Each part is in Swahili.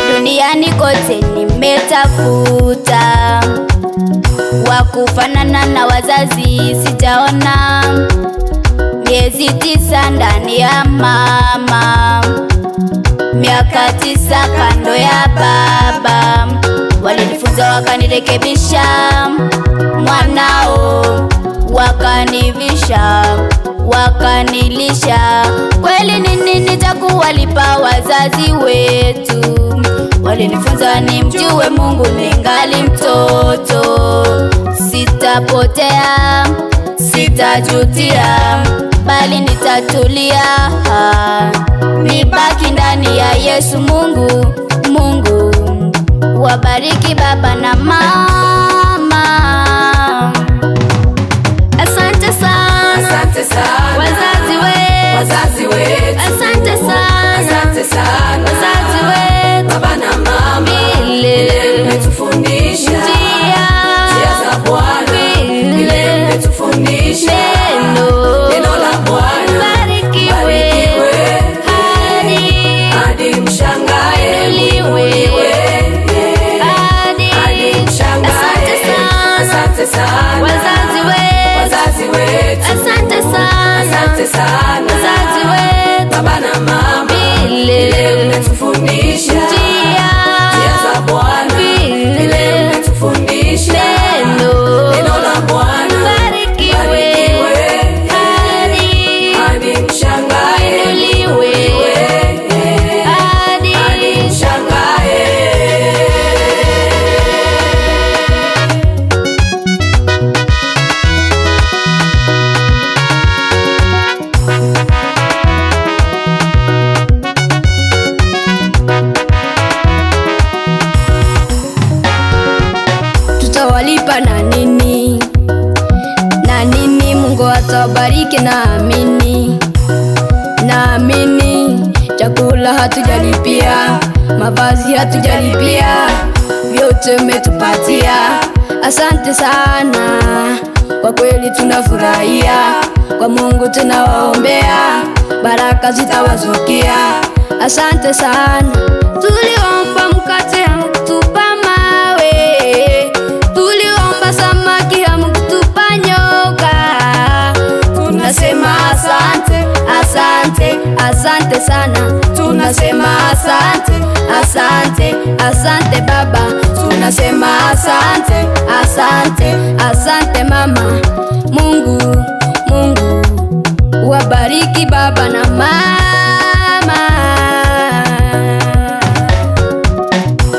Duniani kote nimetafuta, wakufanana na wazazi sijaona. Miezi 9 ndani ya mama, miaka 9 kando ya baba. Walinifunza wakanirekebisha, mwanao wakanivisha, wakanilisha. Kweli nini nitakuwalipa wazazi wetu? Walinifunza nimjue Mungu ningali mtoto. Sitapotea, sitajutia, bali nitatulia, nibaki ndani ya Yesu. Mungu, Mungu wabariki baba na mama. Asante sana, asante sana wazazi wetu, wazazi wetu. asante sana, Asante sana wazazi wetu, baba na mama, milele mmetufundisha njia za Bwana, milele mmetufundisha neno la Bwana. Barikiwe hadi mshangae, inuliwe hadi mshangae. Asante sana wazazi wetu, wazazi wetu. asante sana, Asante sana wazazi wetu, baba na mama, milele mmetufundisha njia za Bwana, milele mmetufundisha neno la Bwana. barikiwe hadi mshangae, inuliwe hadi mshangae. Tutawalipa na nini? Na nini? Mungu atawabariki, naamini, naamini. Chakula hatujalipia, mavazi hatujalipia, vyote umetupatia. Asante sana, kwa kweli tunafurahia. Kwa Mungu tunawaombea, baraka zitawazukia. Asante sana. Tuliomba mkate hamkutupa mawe, tuliomba samaki hamkutupa nyoka. Tunasema asante, asante, asante sana. Tunasema asante, asante, asante baba. Tunasema asante, asante, asante mama. Mungu, Mungu wabariki baba na mama.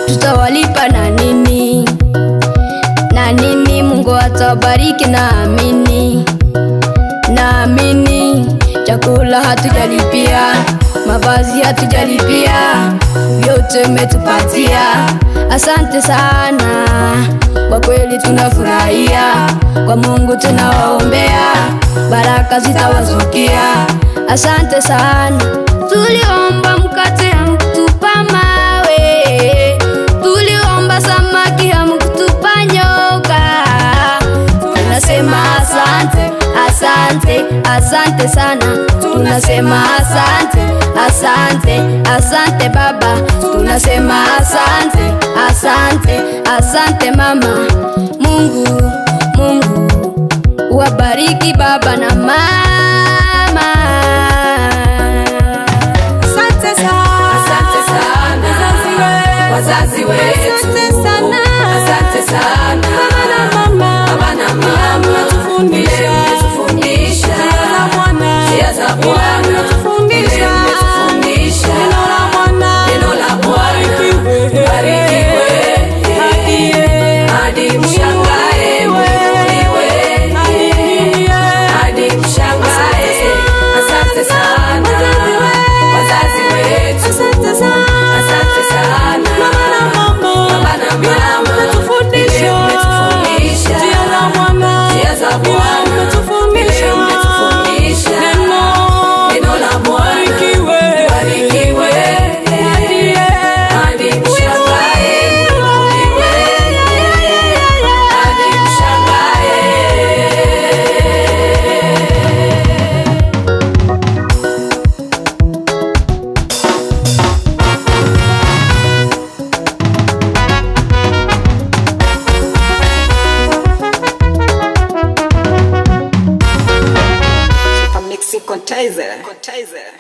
Tutawalipa na nini? Na nini? Mungu atawabariki, naamini, naamini. Chakula hatujalipia, mavazi hatujalipia, vyote umetupatia. Asante sana, kwa kweli tunafurahia. Kwa Mungu tunawaombea, baraka zitawazukia. Asante sana. Tuliomba mkate hamkutupa mawe, tuliomba samaki hamkutupa nyoka. Tunasema asante, asante, asante sana. Tunasema asante, asante, asante baba. Tunasema asante, asante, asante mama. Mungu, Mungu wabariki baba na mama. Asante sana wazazi wetu. Asante sana baba na mama, mmetufundisha njia za Bwana, mmetufundisha neno la Bwana. Barikiwe hadi mshangae, inuliwe hadi Kontaizer.